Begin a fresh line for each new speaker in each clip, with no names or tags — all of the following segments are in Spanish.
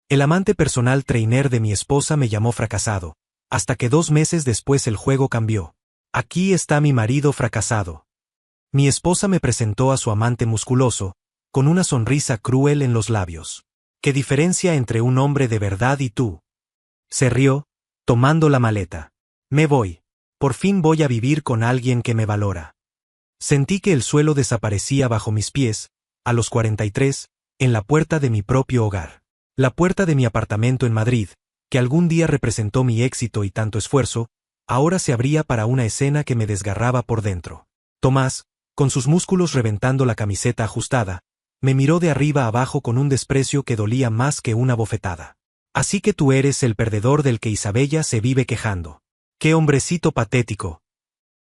El amante personal trainer de mi esposa me llamó fracasado, hasta que 2 meses después el juego cambió. Aquí está mi marido fracasado. Mi esposa me presentó a su amante musculoso, con una sonrisa cruel en los labios. ¿Qué diferencia entre un hombre de verdad y tú? Se rió, tomando la maleta. Me voy. Por fin voy a vivir con alguien que me valora. Sentí que el suelo desaparecía bajo mis pies, a los 43, en la puerta de mi propio hogar. La puerta de mi apartamento en Madrid, que algún día representó mi éxito y tanto esfuerzo, ahora se abría para una escena que me desgarraba por dentro. Tomás, con sus músculos reventando la camiseta ajustada, me miró de arriba abajo con un desprecio que dolía más que una bofetada. Así que tú eres el perdedor del que Isabella se vive quejando. ¡Qué hombrecito patético!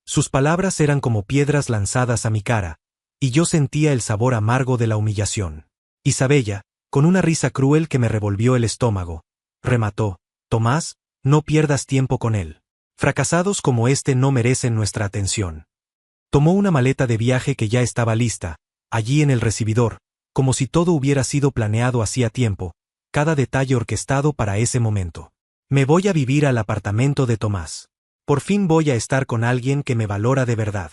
Sus palabras eran como piedras lanzadas a mi cara, y yo sentía el sabor amargo de la humillación. Isabella, con una risa cruel que me revolvió el estómago, remató: Tomás, no pierdas tiempo con él. Fracasados como este no merecen nuestra atención. Tomó una maleta de viaje que ya estaba lista, allí en el recibidor, como si todo hubiera sido planeado hacía tiempo, cada detalle orquestado para ese momento. Me voy a vivir al apartamento de Tomás. Por fin voy a estar con alguien que me valora de verdad.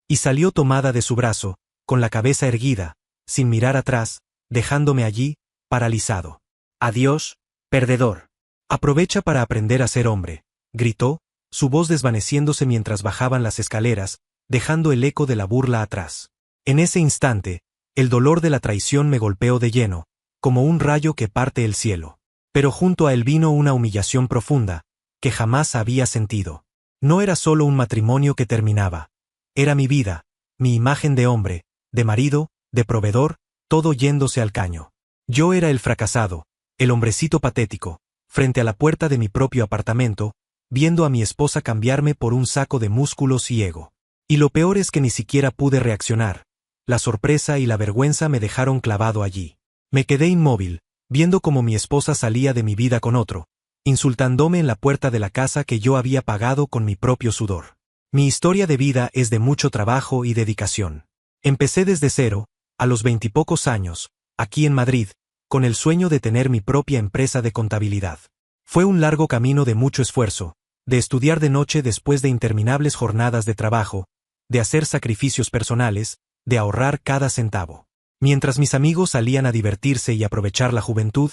Y salió tomada de su brazo, con la cabeza erguida, sin mirar atrás, dejándome allí, paralizado. Adiós, perdedor. Aprovecha para aprender a ser hombre, gritó, su voz desvaneciéndose mientras bajaban las escaleras, dejando el eco de la burla atrás. En ese instante, el dolor de la traición me golpeó de lleno, como un rayo que parte el cielo. Pero junto a él vino una humillación profunda, que jamás había sentido. No era solo un matrimonio que terminaba. Era mi vida, mi imagen de hombre, de marido, de proveedor, todo yéndose al caño. Yo era el fracasado, el hombrecito patético, frente a la puerta de mi propio apartamento, viendo a mi esposa cambiarme por un saco de músculos y ego. Y lo peor es que ni siquiera pude reaccionar. La sorpresa y la vergüenza me dejaron clavado allí. Me quedé inmóvil, viendo cómo mi esposa salía de mi vida con otro, insultándome en la puerta de la casa que yo había pagado con mi propio sudor. Mi historia de vida es de mucho trabajo y dedicación. Empecé desde cero, a los 20 y pocos años, aquí en Madrid, con el sueño de tener mi propia empresa de contabilidad. Fue un largo camino de mucho esfuerzo, de estudiar de noche después de interminables jornadas de trabajo, de hacer sacrificios personales, de ahorrar cada centavo. Mientras mis amigos salían a divertirse y aprovechar la juventud,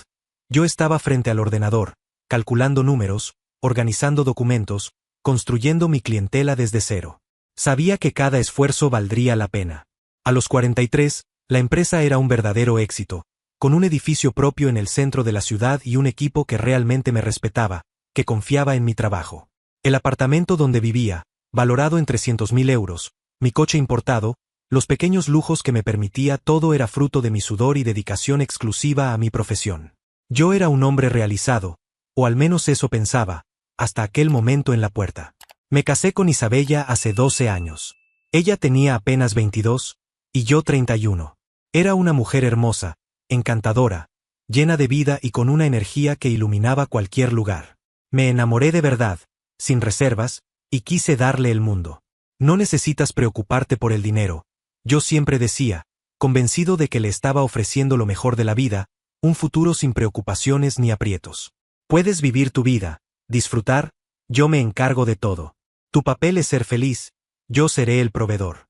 yo estaba frente al ordenador, calculando números, organizando documentos, construyendo mi clientela desde cero. Sabía que cada esfuerzo valdría la pena. A los 43, la empresa era un verdadero éxito, con un edificio propio en el centro de la ciudad y un equipo que realmente me respetaba, que confiaba en mi trabajo. El apartamento donde vivía, valorado en 300.000 euros, mi coche importado, los pequeños lujos que me permitía, todo era fruto de mi sudor y dedicación exclusiva a mi profesión. Yo era un hombre realizado, o al menos eso pensaba, hasta aquel momento en la puerta. Me casé con Isabella hace 12 años. Ella tenía apenas 22, y yo 31. Era una mujer hermosa, encantadora, llena de vida y con una energía que iluminaba cualquier lugar. Me enamoré de verdad, sin reservas, y quise darle el mundo. No necesitas preocuparte por el dinero, yo siempre decía, convencido de que le estaba ofreciendo lo mejor de la vida, un futuro sin preocupaciones ni aprietos. Puedes vivir tu vida, disfrutar, yo me encargo de todo. Tu papel es ser feliz, yo seré el proveedor.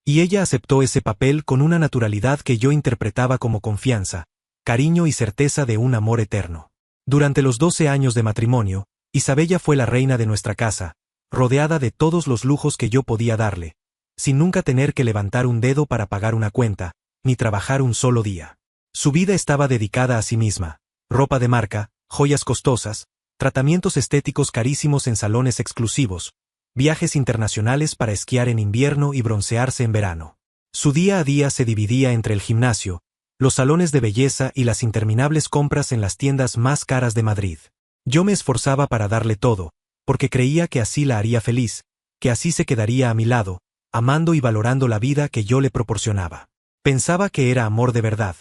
Y ella aceptó ese papel con una naturalidad que yo interpretaba como confianza, cariño y certeza de un amor eterno. Durante los 12 años de matrimonio, Isabella fue la reina de nuestra casa, rodeada de todos los lujos que yo podía darle, sin nunca tener que levantar un dedo para pagar una cuenta, ni trabajar un solo día. Su vida estaba dedicada a sí misma: ropa de marca, joyas costosas, tratamientos estéticos carísimos en salones exclusivos, viajes internacionales para esquiar en invierno y broncearse en verano. Su día a día se dividía entre el gimnasio, los salones de belleza y las interminables compras en las tiendas más caras de Madrid. Yo me esforzaba para darle todo, porque creía que así la haría feliz, que así se quedaría a mi lado, amando y valorando la vida que yo le proporcionaba. Pensaba que era amor de verdad,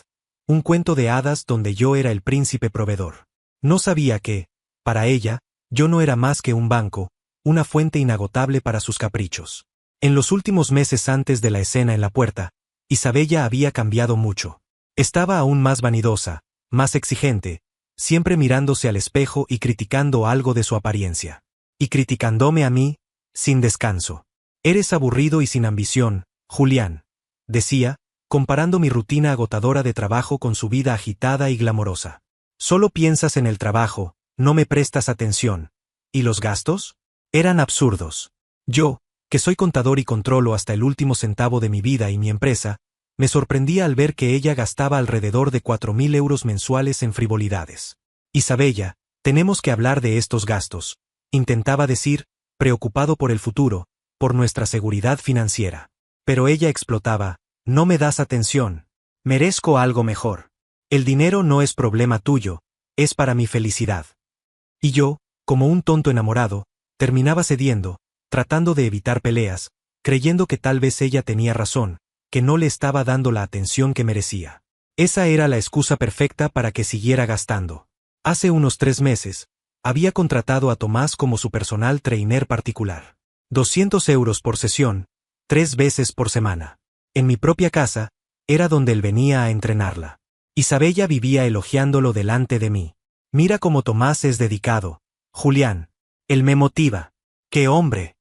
un cuento de hadas donde yo era el príncipe proveedor. No sabía que, para ella, yo no era más que un banco, una fuente inagotable para sus caprichos. En los últimos meses antes de la escena en la puerta, Isabella había cambiado mucho. Estaba aún más vanidosa, más exigente, siempre mirándose al espejo y criticando algo de su apariencia. Y criticándome a mí, sin descanso. Eres aburrido y sin ambición, Julián, decía, comparando mi rutina agotadora de trabajo con su vida agitada y glamorosa. Solo piensas en el trabajo, no me prestas atención. ¿Y los gastos? Eran absurdos. Yo, que soy contador y controlo hasta el último centavo de mi vida y mi empresa, me sorprendía al ver que ella gastaba alrededor de 4.000 euros mensuales en frivolidades. Isabella, tenemos que hablar de estos gastos, intentaba decir, preocupado por el futuro, por nuestra seguridad financiera. Pero ella explotaba, no me das atención. Merezco algo mejor. El dinero no es problema tuyo, es para mi felicidad. Y yo, como un tonto enamorado, terminaba cediendo, tratando de evitar peleas, creyendo que tal vez ella tenía razón, que no le estaba dando la atención que merecía. Esa era la excusa perfecta para que siguiera gastando. Hace unos 3 meses, había contratado a Tomás como su personal trainer particular. 200 euros por sesión, 3 veces por semana. En mi propia casa, era donde él venía a entrenarla. Isabella vivía elogiándolo delante de mí. Mira cómo Tomás es dedicado, Julián. Él me motiva. ¡Qué hombre!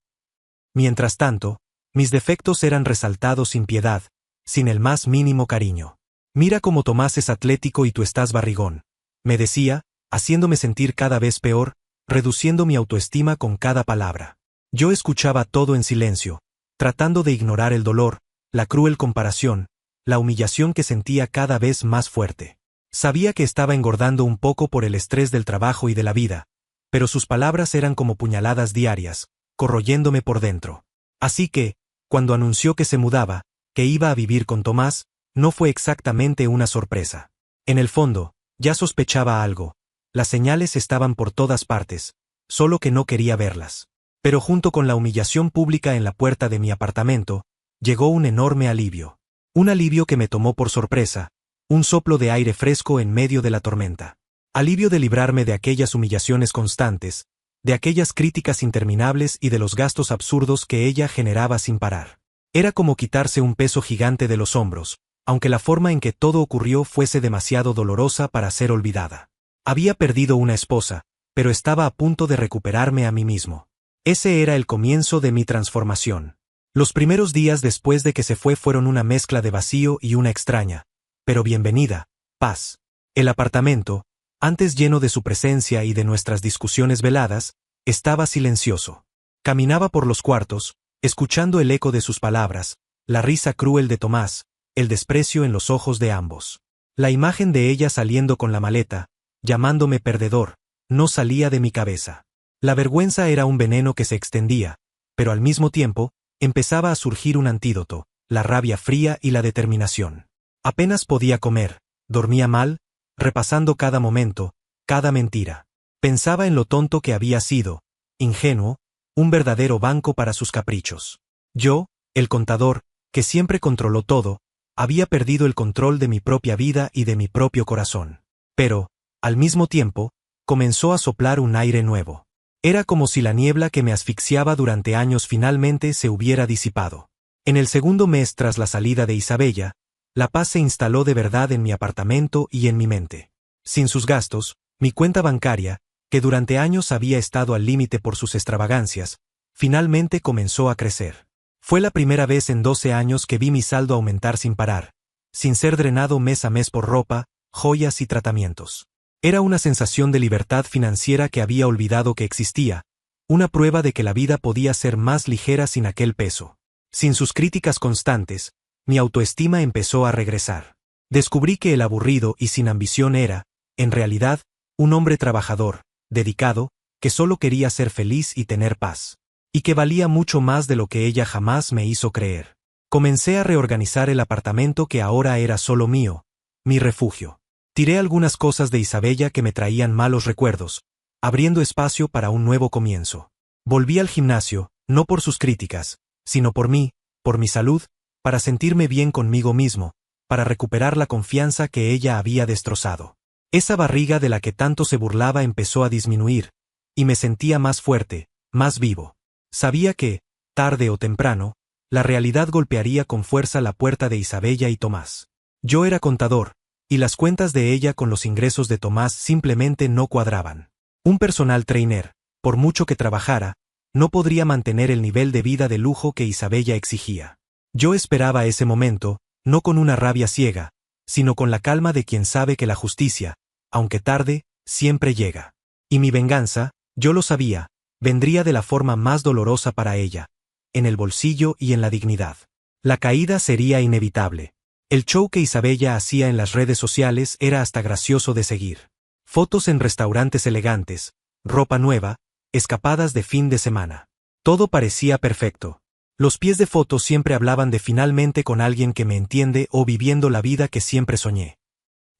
Mientras tanto, mis defectos eran resaltados sin piedad, sin el más mínimo cariño. Mira cómo Tomás es atlético y tú estás barrigón, me decía, haciéndome sentir cada vez peor, reduciendo mi autoestima con cada palabra. Yo escuchaba todo en silencio, tratando de ignorar el dolor, la cruel comparación, la humillación que sentía cada vez más fuerte. Sabía que estaba engordando un poco por el estrés del trabajo y de la vida, pero sus palabras eran como puñaladas diarias, corroyéndome por dentro. Así que, cuando anunció que se mudaba, que iba a vivir con Tomás, no fue exactamente una sorpresa. En el fondo, ya sospechaba algo. Las señales estaban por todas partes, solo que no quería verlas. Pero junto con la humillación pública en la puerta de mi apartamento, llegó un enorme alivio. Un alivio que me tomó por sorpresa, un soplo de aire fresco en medio de la tormenta. Alivio de librarme de aquellas humillaciones constantes, de aquellas críticas interminables y de los gastos absurdos que ella generaba sin parar. Era como quitarse un peso gigante de los hombros, aunque la forma en que todo ocurrió fuese demasiado dolorosa para ser olvidada. Había perdido una esposa, pero estaba a punto de recuperarme a mí mismo. Ese era el comienzo de mi transformación. Los primeros días después de que se fue fueron una mezcla de vacío y una extraña, pero bienvenida, paz. El apartamento, antes lleno de su presencia y de nuestras discusiones veladas, estaba silencioso. Caminaba por los cuartos, escuchando el eco de sus palabras, la risa cruel de Tomás, el desprecio en los ojos de ambos. La imagen de ella saliendo con la maleta, llamándome perdedor, no salía de mi cabeza. La vergüenza era un veneno que se extendía, pero al mismo tiempo, empezaba a surgir un antídoto, la rabia fría y la determinación. Apenas podía comer, dormía mal, repasando cada momento, cada mentira. Pensaba en lo tonto que había sido, ingenuo, un verdadero banco para sus caprichos. Yo, el contador, que siempre controló todo, había perdido el control de mi propia vida y de mi propio corazón. Pero, al mismo tiempo, comenzó a soplar un aire nuevo. Era como si la niebla que me asfixiaba durante años finalmente se hubiera disipado. En el segundo mes tras la salida de Isabella, la paz se instaló de verdad en mi apartamento y en mi mente. Sin sus gastos, mi cuenta bancaria, que durante años había estado al límite por sus extravagancias, finalmente comenzó a crecer. Fue la primera vez en 12 años que vi mi saldo aumentar sin parar, sin ser drenado mes a mes por ropa, joyas y tratamientos. Era una sensación de libertad financiera que había olvidado que existía, una prueba de que la vida podía ser más ligera sin aquel peso. Sin sus críticas constantes, mi autoestima empezó a regresar. Descubrí que el aburrido y sin ambición era, en realidad, un hombre trabajador, dedicado, que solo quería ser feliz y tener paz. Y que valía mucho más de lo que ella jamás me hizo creer. Comencé a reorganizar el apartamento que ahora era solo mío, mi refugio. Tiré algunas cosas de Isabella que me traían malos recuerdos, abriendo espacio para un nuevo comienzo. Volví al gimnasio, no por sus críticas, sino por mí, por mi salud, para sentirme bien conmigo mismo, para recuperar la confianza que ella había destrozado. Esa barriga de la que tanto se burlaba empezó a disminuir, y me sentía más fuerte, más vivo. Sabía que, tarde o temprano, la realidad golpearía con fuerza la puerta de Isabella y Tomás. Yo era contador, y las cuentas de ella con los ingresos de Tomás simplemente no cuadraban. Un personal trainer, por mucho que trabajara, no podría mantener el nivel de vida de lujo que Isabella exigía. Yo esperaba ese momento, no con una rabia ciega, sino con la calma de quien sabe que la justicia, aunque tarde, siempre llega. Y mi venganza, yo lo sabía, vendría de la forma más dolorosa para ella, en el bolsillo y en la dignidad. La caída sería inevitable. El show que Isabella hacía en las redes sociales era hasta gracioso de seguir. Fotos en restaurantes elegantes, ropa nueva, escapadas de fin de semana. Todo parecía perfecto. Los pies de foto siempre hablaban de finalmente con alguien que me entiende o viviendo la vida que siempre soñé.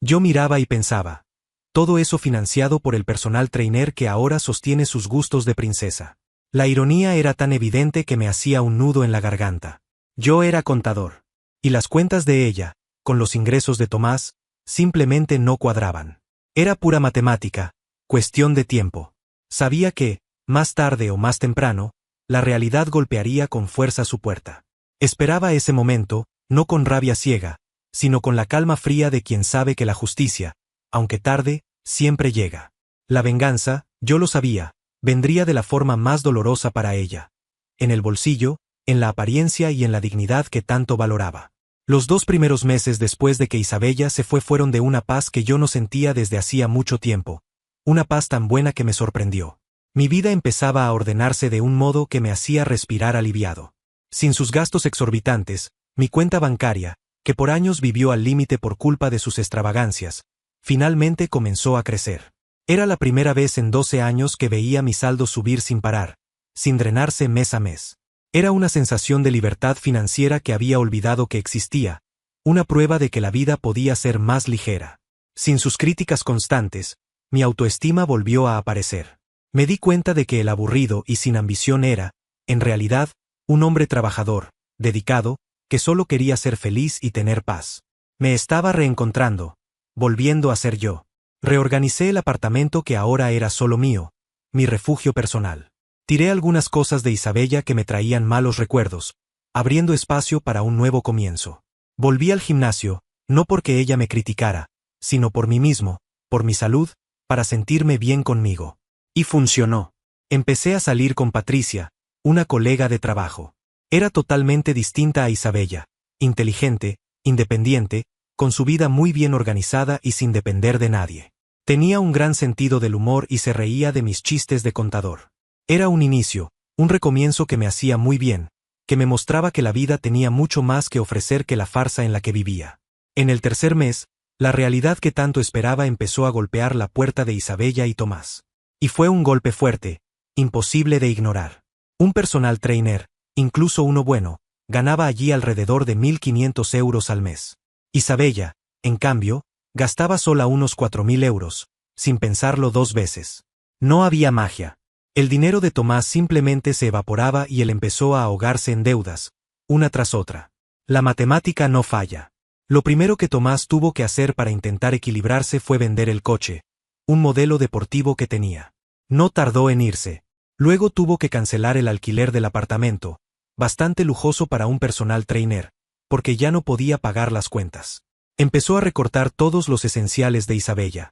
Yo miraba y pensaba. Todo eso financiado por el personal trainer que ahora sostiene sus gustos de princesa. La ironía era tan evidente que me hacía un nudo en la garganta. Yo era contador. Y las cuentas de ella, con los ingresos de Tomás, simplemente no cuadraban. Era pura matemática, cuestión de tiempo. Sabía que, más tarde o más temprano, la realidad golpearía con fuerza su puerta. Esperaba ese momento, no con rabia ciega, sino con la calma fría de quien sabe que la justicia, aunque tarde, siempre llega. La venganza, yo lo sabía, vendría de la forma más dolorosa para ella. En el bolsillo, en la apariencia y en la dignidad que tanto valoraba. Los 2 primeros meses después de que Isabella se fue fueron de una paz que yo no sentía desde hacía mucho tiempo. Una paz tan buena que me sorprendió. Mi vida empezaba a ordenarse de un modo que me hacía respirar aliviado. Sin sus gastos exorbitantes, mi cuenta bancaria, que por años vivió al límite por culpa de sus extravagancias, finalmente comenzó a crecer. Era la primera vez en 12 años que veía mi saldo subir sin parar, sin drenarse mes a mes. Era una sensación de libertad financiera que había olvidado que existía, una prueba de que la vida podía ser más ligera. Sin sus críticas constantes, mi autoestima volvió a aparecer. Me di cuenta de que el aburrido y sin ambición era, en realidad, un hombre trabajador, dedicado, que solo quería ser feliz y tener paz. Me estaba reencontrando, volviendo a ser yo. Reorganicé el apartamento que ahora era solo mío, mi refugio personal. Tiré algunas cosas de Isabella que me traían malos recuerdos, abriendo espacio para un nuevo comienzo. Volví al gimnasio, no porque ella me criticara, sino por mí mismo, por mi salud, para sentirme bien conmigo. Y funcionó. Empecé a salir con Patricia, una colega de trabajo. Era totalmente distinta a Isabella, inteligente, independiente, con su vida muy bien organizada y sin depender de nadie. Tenía un gran sentido del humor y se reía de mis chistes de contador. Era un inicio, un recomienzo que me hacía muy bien, que me mostraba que la vida tenía mucho más que ofrecer que la farsa en la que vivía. En el tercer mes, la realidad que tanto esperaba empezó a golpear la puerta de Isabella y Tomás. Y fue un golpe fuerte, imposible de ignorar. Un personal trainer, incluso uno bueno, ganaba allí alrededor de 1.500 euros al mes. Isabella, en cambio, gastaba sola unos 4.000 euros, sin pensarlo 2 veces. No había magia. El dinero de Tomás simplemente se evaporaba y él empezó a ahogarse en deudas, una tras otra. La matemática no falla. Lo primero que Tomás tuvo que hacer para intentar equilibrarse fue vender el coche, un modelo deportivo que tenía. No tardó en irse. Luego tuvo que cancelar el alquiler del apartamento, bastante lujoso para un personal trainer, porque ya no podía pagar las cuentas. Empezó a recortar todos los esenciales de Isabella.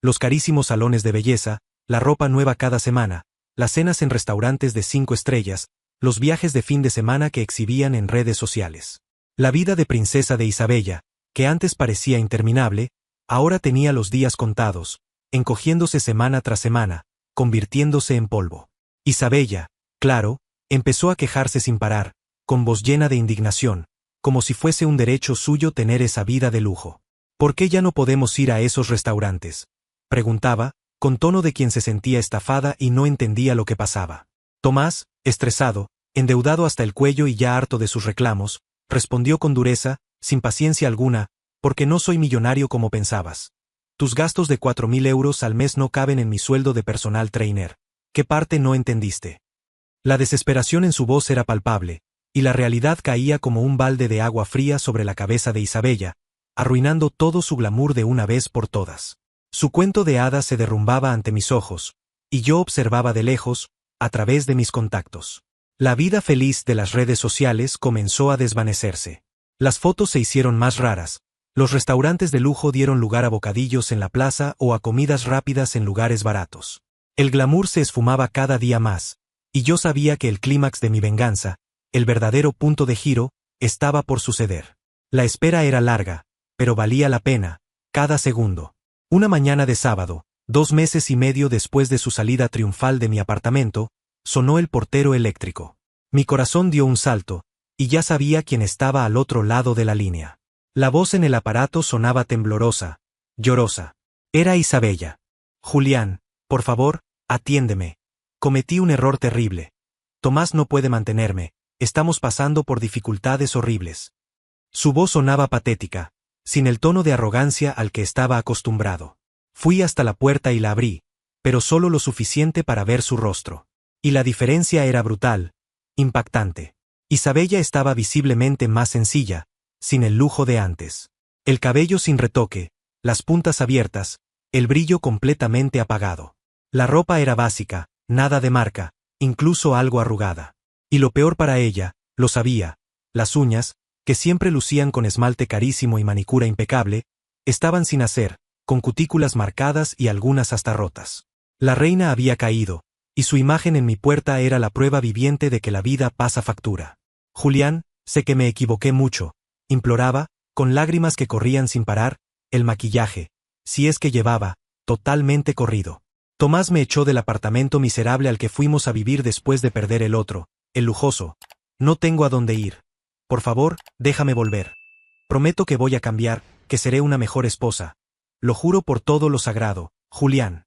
Los carísimos salones de belleza, la ropa nueva cada semana, las cenas en restaurantes de 5 estrellas, los viajes de fin de semana que exhibían en redes sociales. La vida de princesa de Isabella, que antes parecía interminable, ahora tenía los días contados, encogiéndose semana tras semana, convirtiéndose en polvo. Isabella, claro, empezó a quejarse sin parar, con voz llena de indignación, como si fuese un derecho suyo tener esa vida de lujo. ¿Por qué ya no podemos ir a esos restaurantes?, preguntaba, con tono de quien se sentía estafada y no entendía lo que pasaba. Tomás, estresado, endeudado hasta el cuello y ya harto de sus reclamos, respondió con dureza, sin paciencia alguna, porque no soy millonario como pensabas. Tus gastos de 4.000 euros al mes no caben en mi sueldo de personal trainer. ¿Qué parte no entendiste? La desesperación en su voz era palpable, y la realidad caía como un balde de agua fría sobre la cabeza de Isabella, arruinando todo su glamour de una vez por todas. Su cuento de hadas se derrumbaba ante mis ojos, y yo observaba de lejos, a través de mis contactos. La vida feliz de las redes sociales comenzó a desvanecerse. Las fotos se hicieron más raras, Los restaurantes de lujo dieron lugar a bocadillos en la plaza o a comidas rápidas en lugares baratos. El glamour se esfumaba cada día más, y yo sabía que el clímax de mi venganza, el verdadero punto de giro, estaba por suceder. La espera era larga, pero valía la pena, cada segundo. Una mañana de sábado, 2 meses y medio después de su salida triunfal de mi apartamento, sonó el portero eléctrico. Mi corazón dio un salto, y ya sabía quién estaba al otro lado de la línea. La voz en el aparato sonaba temblorosa, llorosa. Era Isabella. Julián, por favor, atiéndeme. Cometí un error terrible. Tomás no puede mantenerme, estamos pasando por dificultades horribles. Su voz sonaba patética, sin el tono de arrogancia al que estaba acostumbrado. Fui hasta la puerta y la abrí, pero solo lo suficiente para ver su rostro. Y la diferencia era brutal, impactante. Isabella estaba visiblemente más sencilla, sin el lujo de antes. El cabello sin retoque, las puntas abiertas, el brillo completamente apagado. La ropa era básica, nada de marca, incluso algo arrugada. Y lo peor para ella, lo sabía, las uñas, que siempre lucían con esmalte carísimo y manicura impecable, estaban sin hacer, con cutículas marcadas y algunas hasta rotas. La reina había caído, y su imagen en mi puerta era la prueba viviente de que la vida pasa factura. Julián, sé que me equivoqué mucho, imploraba, con lágrimas que corrían sin parar, el maquillaje, si es que llevaba, totalmente corrido. Tomás me echó del apartamento miserable al que fuimos a vivir después de perder el otro, el lujoso. No tengo a dónde ir. Por favor, déjame volver. Prometo que voy a cambiar, que seré una mejor esposa. Lo juro por todo lo sagrado, Julián.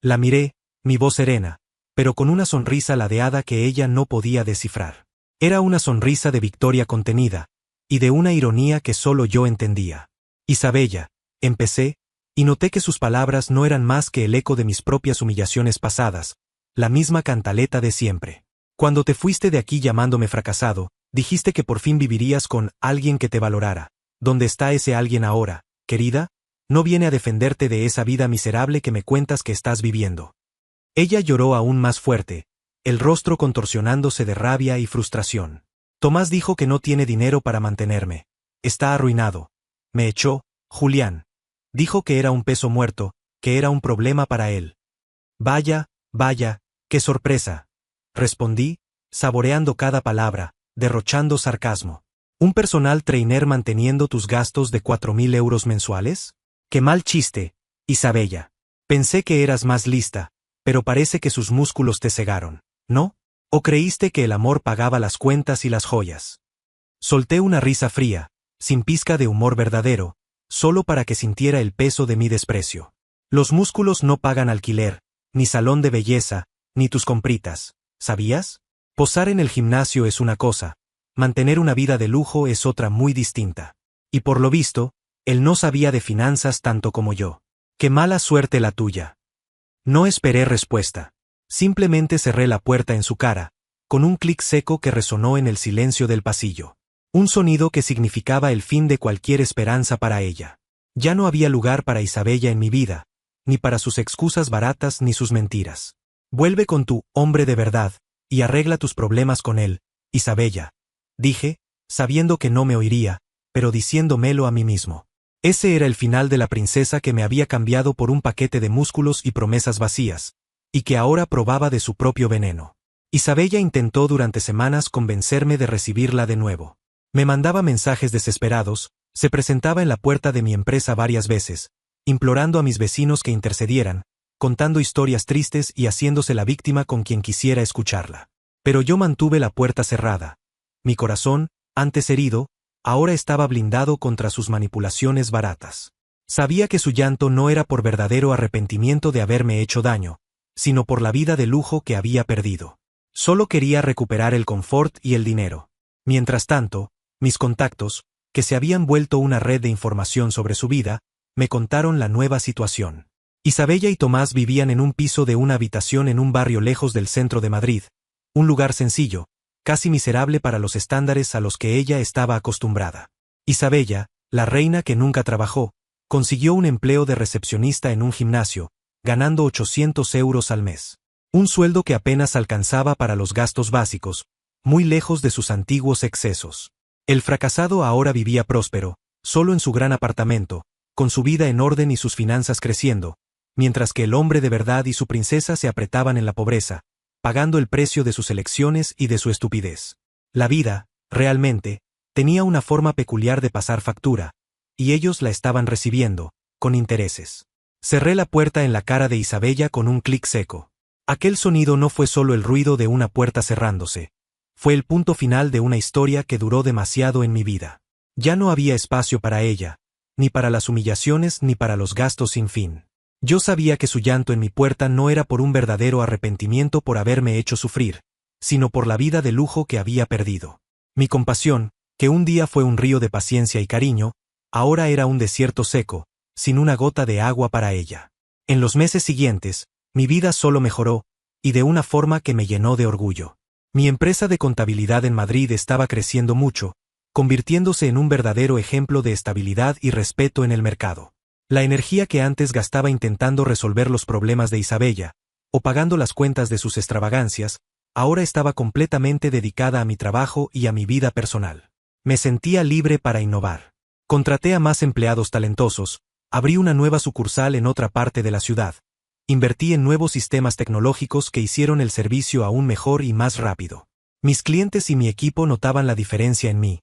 La miré, mi voz serena, pero con una sonrisa ladeada que ella no podía descifrar. Era una sonrisa de victoria contenida, y de una ironía que solo yo entendía. Isabella, empecé, y noté que sus palabras no eran más que el eco de mis propias humillaciones pasadas, la misma cantaleta de siempre. Cuando te fuiste de aquí llamándome fracasado, dijiste que por fin vivirías con alguien que te valorara. ¿Dónde está ese alguien ahora, querida? No viene a defenderte de esa vida miserable que me cuentas que estás viviendo. Ella lloró aún más fuerte, el rostro contorsionándose de rabia y frustración. Tomás dijo que no tiene dinero para mantenerme. Está arruinado. Me echó, Julián. Dijo que era un peso muerto, que era un problema para él. Vaya, vaya, qué sorpresa. Respondí, saboreando cada palabra, derrochando sarcasmo. ¿Un personal trainer manteniendo tus gastos de 4.000 euros mensuales? ¡Qué mal chiste, Isabella! Pensé que eras más lista, pero parece que sus músculos te cegaron, ¿no? ¿O creíste que el amor pagaba las cuentas y las joyas? Solté una risa fría, sin pizca de humor verdadero, solo para que sintiera el peso de mi desprecio. Los músculos no pagan alquiler, ni salón de belleza, ni tus compritas, ¿sabías? Posar en el gimnasio es una cosa, mantener una vida de lujo es otra muy distinta. Y por lo visto, él no sabía de finanzas tanto como yo. ¡Qué mala suerte la tuya! No esperé respuesta. Simplemente cerré la puerta en su cara, con un clic seco que resonó en el silencio del pasillo. Un sonido que significaba el fin de cualquier esperanza para ella. Ya no había lugar para Isabella en mi vida, ni para sus excusas baratas ni sus mentiras. Vuelve con tu hombre de verdad, y arregla tus problemas con él, Isabella, dije, sabiendo que no me oiría, pero diciéndomelo a mí mismo. Ese era el final de la princesa que me había cambiado por un paquete de músculos y promesas vacías, y que ahora probaba de su propio veneno. Isabella intentó durante semanas convencerme de recibirla de nuevo. Me mandaba mensajes desesperados, se presentaba en la puerta de mi empresa varias veces, implorando a mis vecinos que intercedieran, contando historias tristes y haciéndose la víctima con quien quisiera escucharla. Pero yo mantuve la puerta cerrada. Mi corazón, antes herido, ahora estaba blindado contra sus manipulaciones baratas. Sabía que su llanto no era por verdadero arrepentimiento de haberme hecho daño, sino por la vida de lujo que había perdido. Solo quería recuperar el confort y el dinero. Mientras tanto, mis contactos, que se habían vuelto una red de información sobre su vida, me contaron la nueva situación. Isabella y Tomás vivían en un piso de una habitación en un barrio lejos del centro de Madrid, un lugar sencillo, casi miserable para los estándares a los que ella estaba acostumbrada. Isabella, la reina que nunca trabajó, consiguió un empleo de recepcionista en un gimnasio, ganando 800 euros al mes. Un sueldo que apenas alcanzaba para los gastos básicos, muy lejos de sus antiguos excesos. El fracasado ahora vivía próspero, solo en su gran apartamento, con su vida en orden y sus finanzas creciendo, mientras que el hombre de verdad y su princesa se apretaban en la pobreza, pagando el precio de sus elecciones y de su estupidez. La vida, realmente, tenía una forma peculiar de pasar factura, y ellos la estaban recibiendo, con intereses. Cerré la puerta en la cara de Isabella con un clic seco. Aquel sonido no fue solo el ruido de una puerta cerrándose, fue el punto final de una historia que duró demasiado en mi vida. Ya no había espacio para ella, ni para las humillaciones ni para los gastos sin fin. Yo sabía que su llanto en mi puerta no era por un verdadero arrepentimiento por haberme hecho sufrir, sino por la vida de lujo que había perdido. Mi compasión, que un día fue un río de paciencia y cariño, ahora era un desierto seco, sin una gota de agua para ella. En los meses siguientes, mi vida solo mejoró, y de una forma que me llenó de orgullo. Mi empresa de contabilidad en Madrid estaba creciendo mucho, convirtiéndose en un verdadero ejemplo de estabilidad y respeto en el mercado. La energía que antes gastaba intentando resolver los problemas de Isabella, o pagando las cuentas de sus extravagancias, ahora estaba completamente dedicada a mi trabajo y a mi vida personal. Me sentía libre para innovar. Contraté a más empleados talentosos, abrí una nueva sucursal en otra parte de la ciudad, invertí en nuevos sistemas tecnológicos que hicieron el servicio aún mejor y más rápido. Mis clientes y mi equipo notaban la diferencia en mí.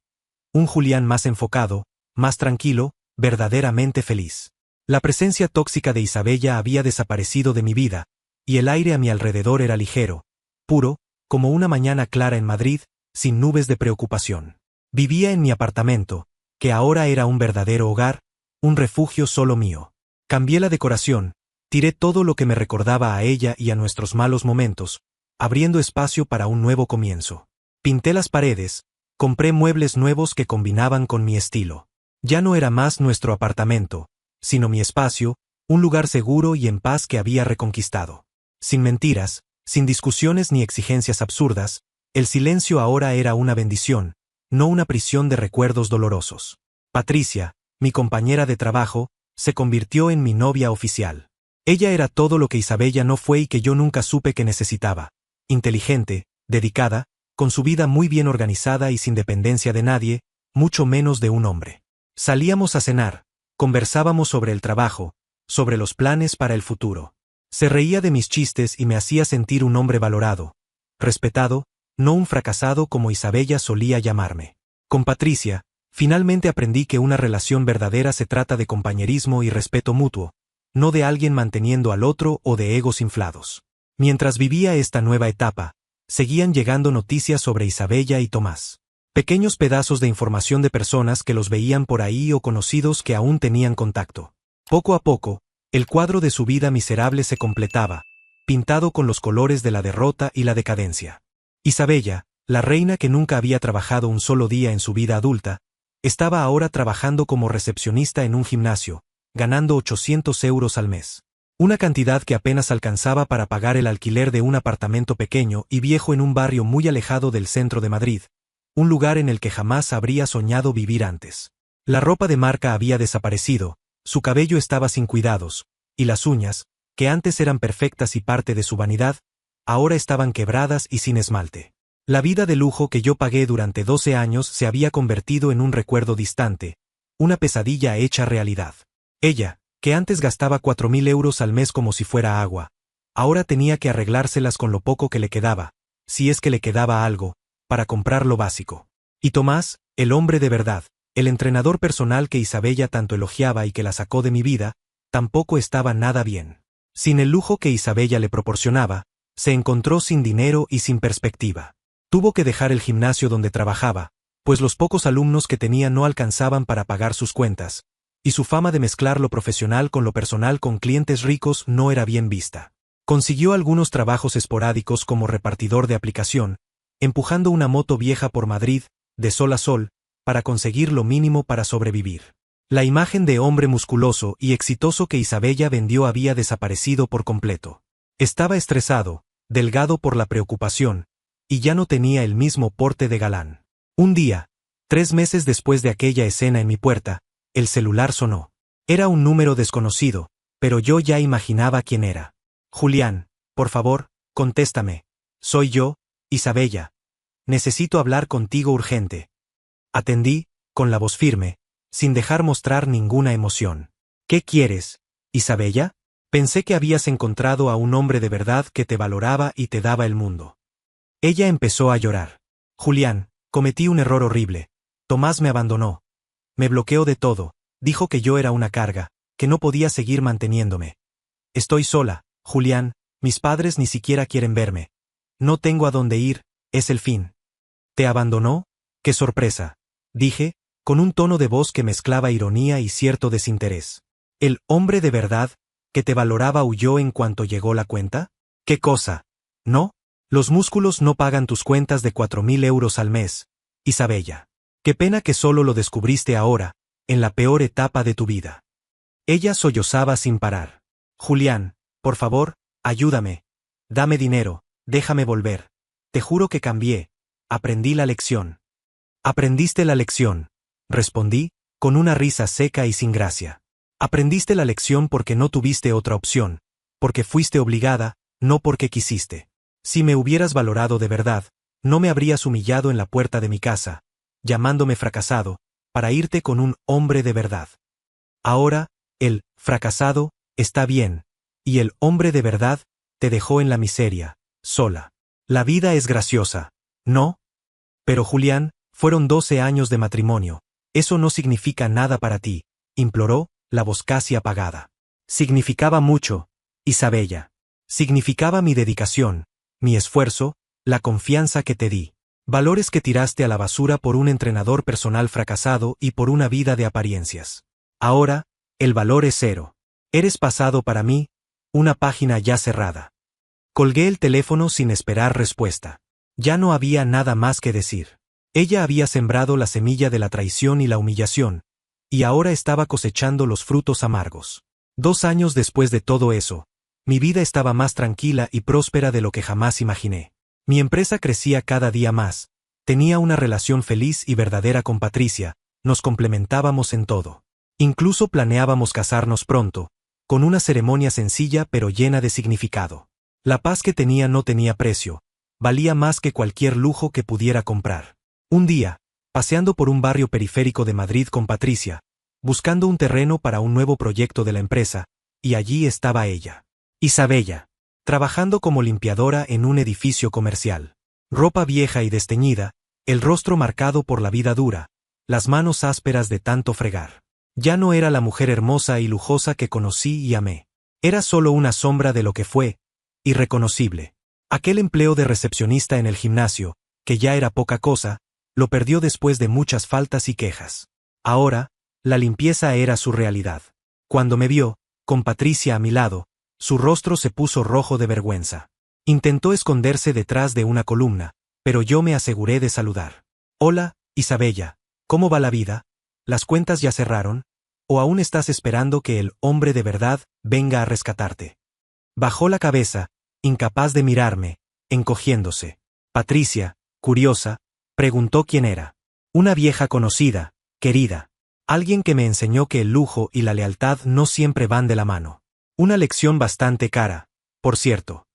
Un Julián más enfocado, más tranquilo, verdaderamente feliz. La presencia tóxica de Isabella había desaparecido de mi vida, y el aire a mi alrededor era ligero, puro, como una mañana clara en Madrid, sin nubes de preocupación. Vivía en mi apartamento, que ahora era un verdadero hogar, un refugio solo mío. Cambié la decoración, tiré todo lo que me recordaba a ella y a nuestros malos momentos, abriendo espacio para un nuevo comienzo. Pinté las paredes, compré muebles nuevos que combinaban con mi estilo. Ya no era más nuestro apartamento, sino mi espacio, un lugar seguro y en paz que había reconquistado. Sin mentiras, sin discusiones ni exigencias absurdas, el silencio ahora era una bendición, no una prisión de recuerdos dolorosos. Patricia, mi compañera de trabajo, se convirtió en mi novia oficial. Ella era todo lo que Isabella no fue y que yo nunca supe que necesitaba. Inteligente, dedicada, con su vida muy bien organizada y sin dependencia de nadie, mucho menos de un hombre. Salíamos a cenar, conversábamos sobre el trabajo, sobre los planes para el futuro. Se reía de mis chistes y me hacía sentir un hombre valorado, respetado, no un fracasado como Isabella solía llamarme. Con Patricia, finalmente aprendí que una relación verdadera se trata de compañerismo y respeto mutuo, no de alguien manteniendo al otro o de egos inflados. Mientras vivía esta nueva etapa, seguían llegando noticias sobre Isabella y Tomás. Pequeños pedazos de información de personas que los veían por ahí o conocidos que aún tenían contacto. Poco a poco, el cuadro de su vida miserable se completaba, pintado con los colores de la derrota y la decadencia. Isabella, la reina que nunca había trabajado un solo día en su vida adulta, estaba ahora trabajando como recepcionista en un gimnasio, ganando 800 euros al mes. Una cantidad que apenas alcanzaba para pagar el alquiler de un apartamento pequeño y viejo en un barrio muy alejado del centro de Madrid, un lugar en el que jamás habría soñado vivir antes. La ropa de marca había desaparecido, su cabello estaba sin cuidados, y las uñas, que antes eran perfectas y parte de su vanidad, ahora estaban quebradas y sin esmalte. La vida de lujo que yo pagué durante 12 años se había convertido en un recuerdo distante, una pesadilla hecha realidad. Ella, que antes gastaba 4.000 euros al mes como si fuera agua, ahora tenía que arreglárselas con lo poco que le quedaba, si es que le quedaba algo, para comprar lo básico. Y Tomás, el hombre de verdad, el entrenador personal que Isabella tanto elogiaba y que la sacó de mi vida, tampoco estaba nada bien. Sin el lujo que Isabella le proporcionaba, se encontró sin dinero y sin perspectiva. Tuvo que dejar el gimnasio donde trabajaba, pues los pocos alumnos que tenía no alcanzaban para pagar sus cuentas, y su fama de mezclar lo profesional con lo personal con clientes ricos no era bien vista. Consiguió algunos trabajos esporádicos como repartidor de aplicación, empujando una moto vieja por Madrid, de sol a sol, para conseguir lo mínimo para sobrevivir. La imagen de hombre musculoso y exitoso que Isabella vendió había desaparecido por completo. Estaba estresado, delgado por la preocupación, y ya no tenía el mismo porte de galán. Un día, 3 meses después de aquella escena en mi puerta, el celular sonó. Era un número desconocido, pero yo ya imaginaba quién era. Julián, por favor, contéstame. Soy yo, Isabella. Necesito hablar contigo urgente. Atendí, con la voz firme, sin dejar mostrar ninguna emoción. ¿Qué quieres, Isabella? Pensé que habías encontrado a un hombre de verdad que te valoraba y te daba el mundo. Ella empezó a llorar. Julián, cometí un error horrible. Tomás me abandonó. Me bloqueó de todo, dijo que yo era una carga, que no podía seguir manteniéndome. Estoy sola, Julián, mis padres ni siquiera quieren verme. No tengo a dónde ir, es el fin. ¿Te abandonó? ¡Qué sorpresa!, dije, con un tono de voz que mezclaba ironía y cierto desinterés. ¿El hombre de verdad, que te valoraba, huyó en cuanto llegó la cuenta? ¿Qué cosa? ¿No? Los músculos no pagan tus cuentas de 4.000 euros al mes, Isabella. Qué pena que solo lo descubriste ahora, en la peor etapa de tu vida. Ella sollozaba sin parar. Julián, por favor, ayúdame. Dame dinero, déjame volver. Te juro que cambié. Aprendí la lección. Aprendiste la lección, respondí, con una risa seca y sin gracia. Aprendiste la lección porque no tuviste otra opción, porque fuiste obligada, no porque quisiste. Si me hubieras valorado de verdad, no me habrías humillado en la puerta de mi casa, llamándome fracasado, para irte con un hombre de verdad. Ahora, el fracasado está bien, y el hombre de verdad te dejó en la miseria, sola. La vida es graciosa, ¿no? Pero Julián, fueron 12 años de matrimonio. Eso no significa nada para ti, imploró, la voz casi apagada. Significaba mucho, Isabella. Significaba mi dedicación, mi esfuerzo, la confianza que te di. Valores que tiraste a la basura por un entrenador personal fracasado y por una vida de apariencias. Ahora, el valor es cero. Eres pasado para mí, una página ya cerrada. Colgué el teléfono sin esperar respuesta. Ya no había nada más que decir. Ella había sembrado la semilla de la traición y la humillación, y ahora estaba cosechando los frutos amargos. 2 años después de todo eso, mi vida estaba más tranquila y próspera de lo que jamás imaginé. Mi empresa crecía cada día más, tenía una relación feliz y verdadera con Patricia, nos complementábamos en todo. Incluso planeábamos casarnos pronto, con una ceremonia sencilla pero llena de significado. La paz que tenía no tenía precio, valía más que cualquier lujo que pudiera comprar. Un día, paseando por un barrio periférico de Madrid con Patricia, buscando un terreno para un nuevo proyecto de la empresa, y allí estaba ella. Isabella, trabajando como limpiadora en un edificio comercial. Ropa vieja y desteñida, el rostro marcado por la vida dura, las manos ásperas de tanto fregar. Ya no era la mujer hermosa y lujosa que conocí y amé. Era solo una sombra de lo que fue, irreconocible. Aquel empleo de recepcionista en el gimnasio, que ya era poca cosa, lo perdió después de muchas faltas y quejas. Ahora, la limpieza era su realidad. Cuando me vio, con Patricia a mi lado, su rostro se puso rojo de vergüenza. Intentó esconderse detrás de una columna, pero yo me aseguré de saludar. Hola, Isabella, ¿cómo va la vida? ¿Las cuentas ya cerraron? ¿O aún estás esperando que el hombre de verdad venga a rescatarte? Bajó la cabeza, incapaz de mirarme, encogiéndose. Patricia, curiosa, preguntó quién era. Una vieja conocida, querida. Alguien que me enseñó que el lujo y la lealtad no siempre van de la mano. Una lección bastante cara, por cierto.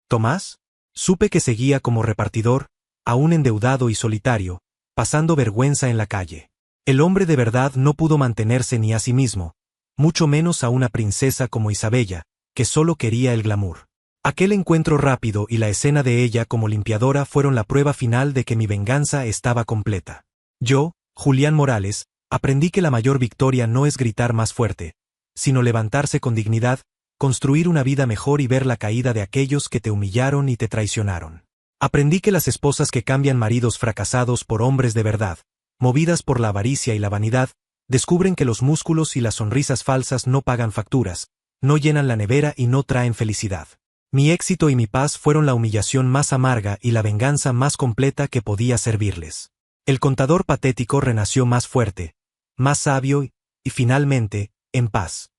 ¿Tomás? Supe que seguía como repartidor, aún endeudado y solitario, pasando vergüenza en la calle. El hombre de verdad no pudo mantenerse ni a sí mismo, mucho menos a una princesa como Isabella, que solo quería el glamour. Aquel encuentro rápido y la escena de ella como limpiadora fueron la prueba final de que mi venganza estaba completa. Yo, Julián Morales, aprendí que la mayor victoria no es gritar más fuerte, sino levantarse con dignidad, construir una vida mejor y ver la caída de aquellos que te humillaron y te traicionaron. Aprendí que las esposas que cambian maridos fracasados por hombres de verdad, movidas por la avaricia y la vanidad, descubren que los músculos y las sonrisas falsas no pagan facturas, no llenan la nevera y no traen felicidad. Mi éxito y mi paz fueron la humillación más amarga y la venganza más completa que podía servirles. El contador patético renació más fuerte, más sabio y finalmente, en paz.